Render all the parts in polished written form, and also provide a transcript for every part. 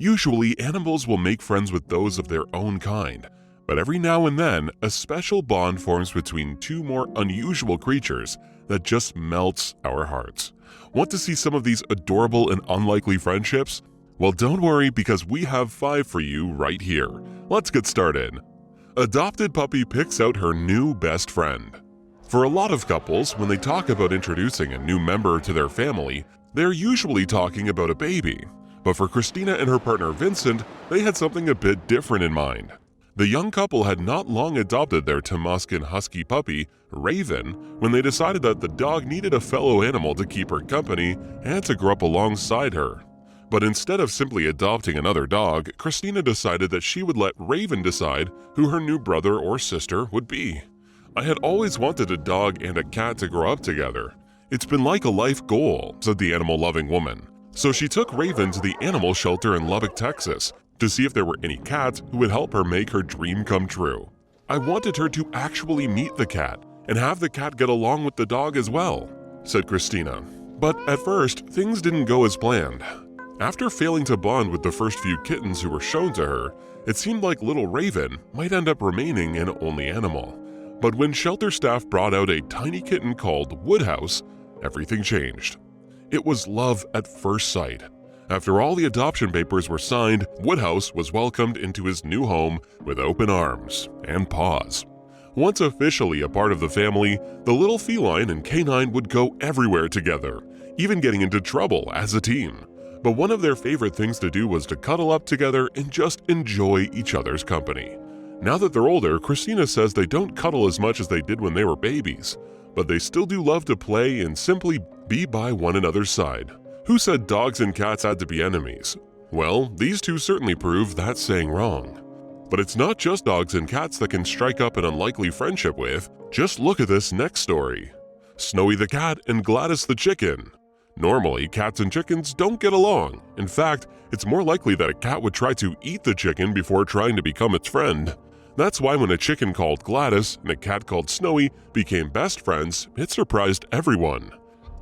Usually, animals will make friends with those of their own kind, but every now and then, a special bond forms between two more unusual creatures that just melts our hearts. Want to see some of these adorable and unlikely friendships? Well, don't worry, because we have 5 for you right here. Let's get started. Adopted puppy picks out her new best friend. For a lot of couples, when they talk about introducing a new member to their family, they're usually talking about a baby. But for Christina and her partner Vincent, they had something a bit different in mind. The young couple had not long adopted their Tamascan husky puppy, Raven, when they decided that the dog needed a fellow animal to keep her company and to grow up alongside her. But instead of simply adopting another dog, Christina decided that she would let Raven decide who her new brother or sister would be. "I had always wanted a dog and a cat to grow up together. It's been like a life goal," said the animal-loving woman. So she took Raven to the animal shelter in Lubbock, Texas, to see if there were any cats who would help her make her dream come true. "I wanted her to actually meet the cat and have the cat get along with the dog as well," said Christina. But at first, things didn't go as planned. After failing to bond with the first few kittens who were shown to her, it seemed like little Raven might end up remaining an only animal. But when shelter staff brought out a tiny kitten called Woodhouse, everything changed. It was love at first sight. After all the adoption papers were signed, Woodhouse was welcomed into his new home with open arms and paws. Once officially a part of the family, the little feline and canine would go everywhere together, even getting into trouble as a team. But one of their favorite things to do was to cuddle up together and just enjoy each other's company. Now that they're older, Christina says they don't cuddle as much as they did when they were babies, but they still do love to play and simply be by one another's side. Who said dogs and cats had to be enemies? Well, these two certainly prove that saying wrong. But it's not just dogs and cats that can strike up an unlikely friendship with. Just look at this next story. Snowy the cat and Gladys the chicken. Normally, cats and chickens don't get along. In fact, it's more likely that a cat would try to eat the chicken before trying to become its friend. That's why when a chicken called Gladys and a cat called Snowy became best friends, it surprised everyone.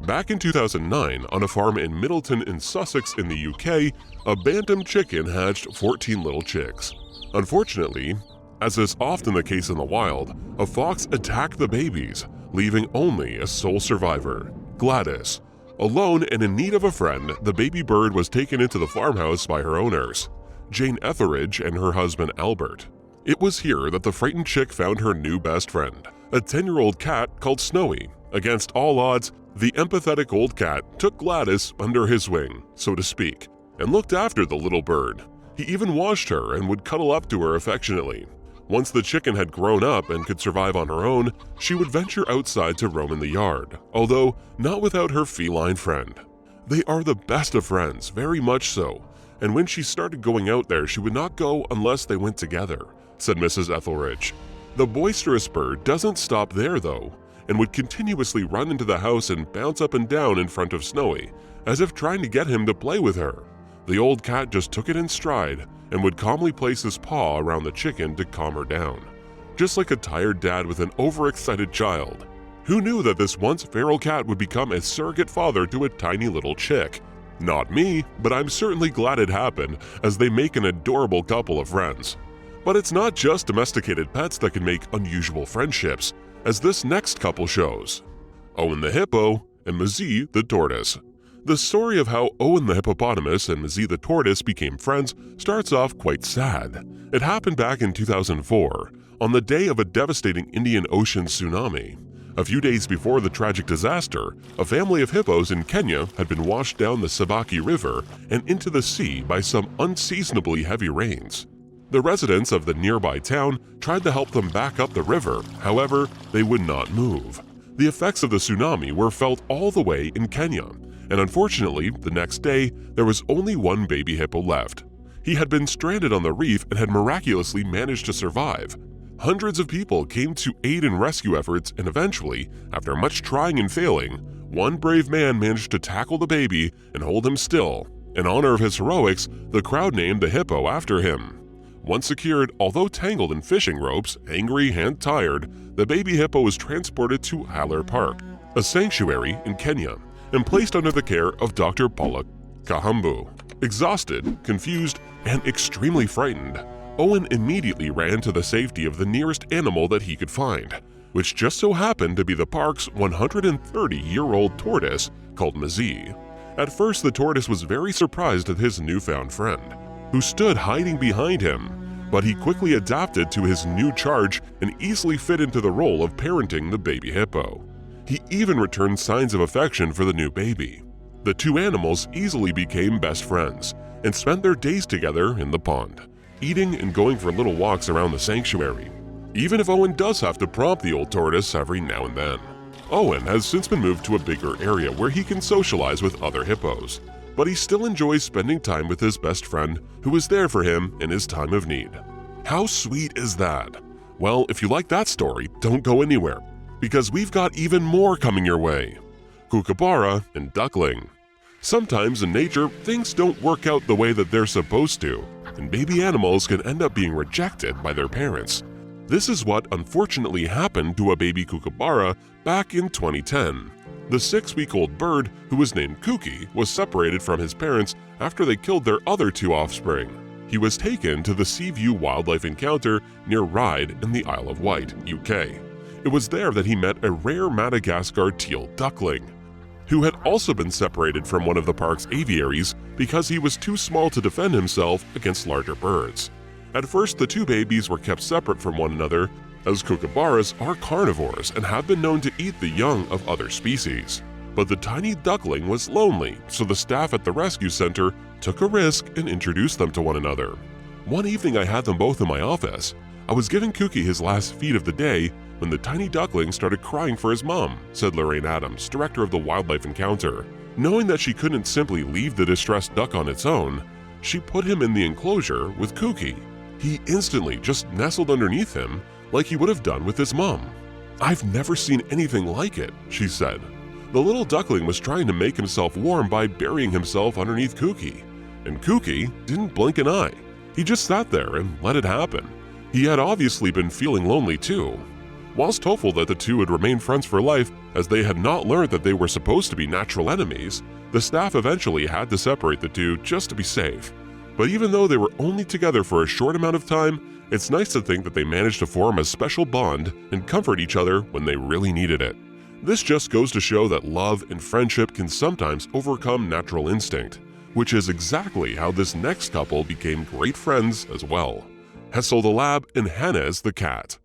Back in 2009, on a farm in Middleton in Sussex in the UK, a bantam chicken hatched 14 little chicks. Unfortunately, as is often the case in the wild, a fox attacked the babies, leaving only a sole survivor, Gladys. Alone and in need of a friend, the baby bird was taken into the farmhouse by her owners, Jane Etheridge and her husband Albert. It was here that the frightened chick found her new best friend, a 10-year-old cat called Snowy. Against all odds, the empathetic old cat took Gladys under his wing, so to speak, and looked after the little bird. He even washed her and would cuddle up to her affectionately. Once the chicken had grown up and could survive on her own, she would venture outside to roam in the yard, although not without her feline friend. They are the best of friends, very much so, and when she started going out there, she would not go unless they went together, said Mrs. Etheridge. The boisterous bird doesn't stop there though, and would continuously run into the house and bounce up and down in front of Snowy, as if trying to get him to play with her. The old cat just took it in stride and would calmly place his paw around the chicken to calm her down, just like a tired dad with an overexcited child. Who knew that this once feral cat would become a surrogate father to a tiny little chick? Not me, but I'm certainly glad it happened, as they make an adorable couple of friends. But it's not just domesticated pets that can make unusual friendships, as this next couple shows. Owen the hippo and Mazzie the tortoise. The story of how Owen the hippopotamus and Mazzie the tortoise became friends starts off quite sad. It happened back in 2004, on the day of a devastating Indian Ocean tsunami. A few days before the tragic disaster, a family of hippos in Kenya had been washed down the Sabaki River and into the sea by some unseasonably heavy rains. The residents of the nearby town tried to help them back up the river, however, they would not move. The effects of the tsunami were felt all the way in Kenya, and unfortunately, the next day, there was only one baby hippo left. He had been stranded on the reef and had miraculously managed to survive. Hundreds of people came to aid in rescue efforts, and eventually, after much trying and failing, one brave man managed to tackle the baby and hold him still. In honor of his heroics, the crowd named the hippo after him. Once secured, although tangled in fishing ropes, angry and tired, the baby hippo was transported to Haller Park, a sanctuary in Kenya, and placed under the care of Dr. Paula Kahambu. Exhausted, confused, and extremely frightened, Owen immediately ran to the safety of the nearest animal that he could find, which just so happened to be the park's 130-year-old tortoise called Mazee. At first, the tortoise was very surprised at his newfound friend, who stood hiding behind him, but he quickly adapted to his new charge and easily fit into the role of parenting the baby hippo. He even returned signs of affection for the new baby. The two animals easily became best friends and spent their days together in the pond, eating and going for little walks around the sanctuary, even if Owen does have to prompt the old tortoise every now and then. Owen has since been moved to a bigger area where he can socialize with other hippos, but he still enjoys spending time with his best friend who is there for him in his time of need. How sweet is that? Well, if you like that story, don't go anywhere, because we've got even more coming your way. Kookaburra and Duckling. Sometimes in nature, things don't work out the way that they're supposed to, and baby animals can end up being rejected by their parents. This is what unfortunately happened to a baby kookaburra back in 2010. The 6-week-old bird, who was named Kooky, was separated from his parents after they killed their other 2 offspring. He was taken to the Seaview Wildlife Encounter near Ryde in the Isle of Wight, UK. It was there that he met a rare Madagascar teal duckling, who had also been separated from one of the park's aviaries because he was too small to defend himself against larger birds. At first, the 2 babies were kept separate from one another, as kookaburras are carnivores and have been known to eat the young of other species. But the tiny duckling was lonely, so the staff at the rescue center took a risk and introduced them to one another. One evening I had them both in my office. I was giving Kooky his last feed of the day when the tiny duckling started crying for his mom, said Lorraine Adams, director of the Wildlife Encounter. Knowing that she couldn't simply leave the distressed duck on its own, she put him in the enclosure with Kooky. He instantly just nestled underneath him like he would have done with his mom. "I've never seen anything like it," she said. The little duckling was trying to make himself warm by burying himself underneath Kooky, and Kooky didn't blink an eye. He just sat there and let it happen. He had obviously been feeling lonely too. Whilst hopeful that the two would remain friends for life, as they had not learned that they were supposed to be natural enemies, the staff eventually had to separate the two just to be safe. But even though they were only together for a short amount of time, it's nice to think that they managed to form a special bond and comfort each other when they really needed it. This just goes to show that love and friendship can sometimes overcome natural instinct, which is exactly how this next couple became great friends as well. Hessel the lab and Hannes the cat.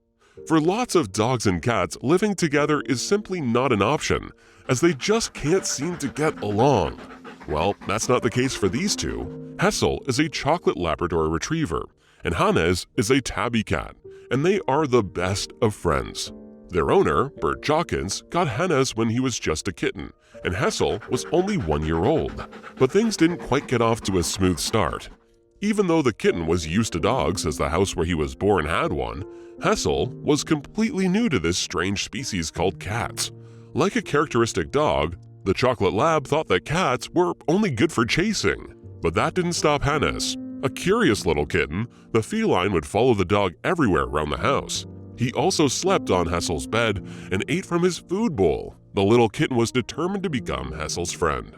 For lots of dogs and cats, living together is simply not an option, as they just can't seem to get along. Well, that's not the case for these two. Hessel is a chocolate Labrador retriever, and Hannes is a tabby cat, and they are the best of friends. Their owner, Bert Jawkins, got Hannes when he was just a kitten, and Hessel was only 1 year old. But things didn't quite get off to a smooth start. Even though the kitten was used to dogs, as the house where he was born had one, Hessel was completely new to this strange species called cats. Like a characteristic dog, the chocolate lab thought that cats were only good for chasing. But that didn't stop Hannes. A curious little kitten, the feline would follow the dog everywhere around the house. He also slept on Hessel's bed and ate from his food bowl. The little kitten was determined to become Hessel's friend.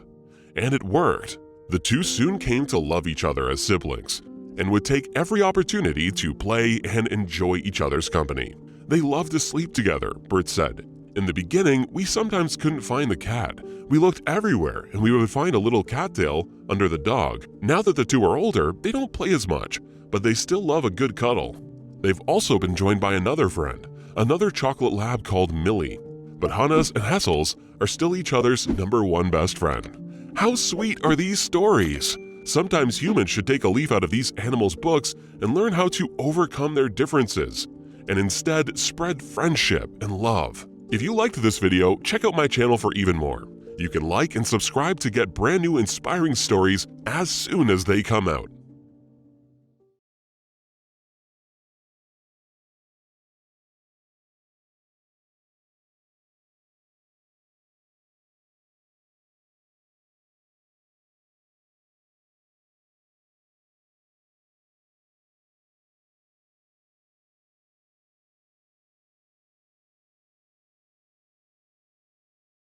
And it worked. The two soon came to love each other as siblings, and would take every opportunity to play and enjoy each other's company. They loved to sleep together, Bert said. In the beginning, we sometimes couldn't find the cat. We looked everywhere and we would find a little cattail under the dog. Now that the two are older, they don't play as much, but they still love a good cuddle. They've also been joined by another friend, another chocolate lab called Millie. But Hannes and Hessels are still each other's #1 best friend. How sweet are these stories? Sometimes humans should take a leaf out of these animals' books and learn how to overcome their differences, and instead spread friendship and love. If you liked this video, check out my channel for even more. You can like and subscribe to get brand new inspiring stories as soon as they come out.